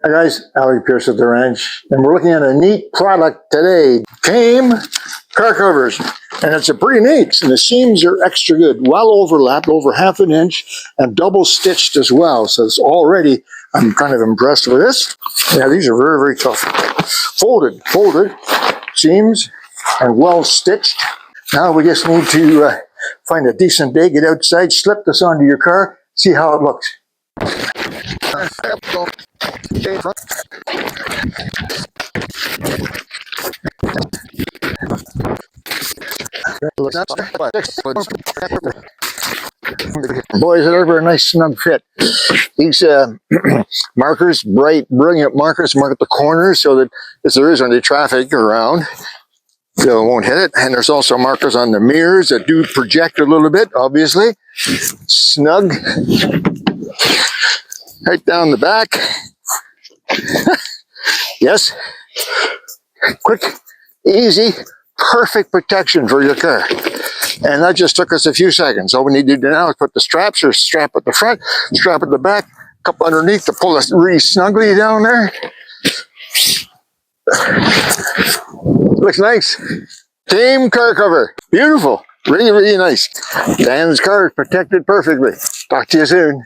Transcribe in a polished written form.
Hi guys, ALEC PEIRCE at the ranch, and we're looking at a neat product today, Kayme car covers, and it's a pretty neat, and the seams are extra good, well overlapped, over ½ inch, and double stitched as well, so it's already, I'm kind of impressed with this. Yeah, these are very, very tough. Folded seams, and well stitched. Now we just need to find a decent day, get outside, slip this onto your car, see how it looks. Boys, they're a nice snug fit. These markers, bright, brilliant markers, mark at the corners so that if there is any traffic around, it won't hit it. And there's also markers on the mirrors that do project a little bit, obviously. Snug. Right down the back. Yes. Quick, easy, perfect protection for your car. And that just took us a few seconds. All we need to do now is put the straps, or strap at the front, strap at the back, cup underneath to pull us really snugly down there. Looks nice. Kayme car cover. Beautiful. Really, really nice. Dan's car is protected perfectly. Talk to you soon.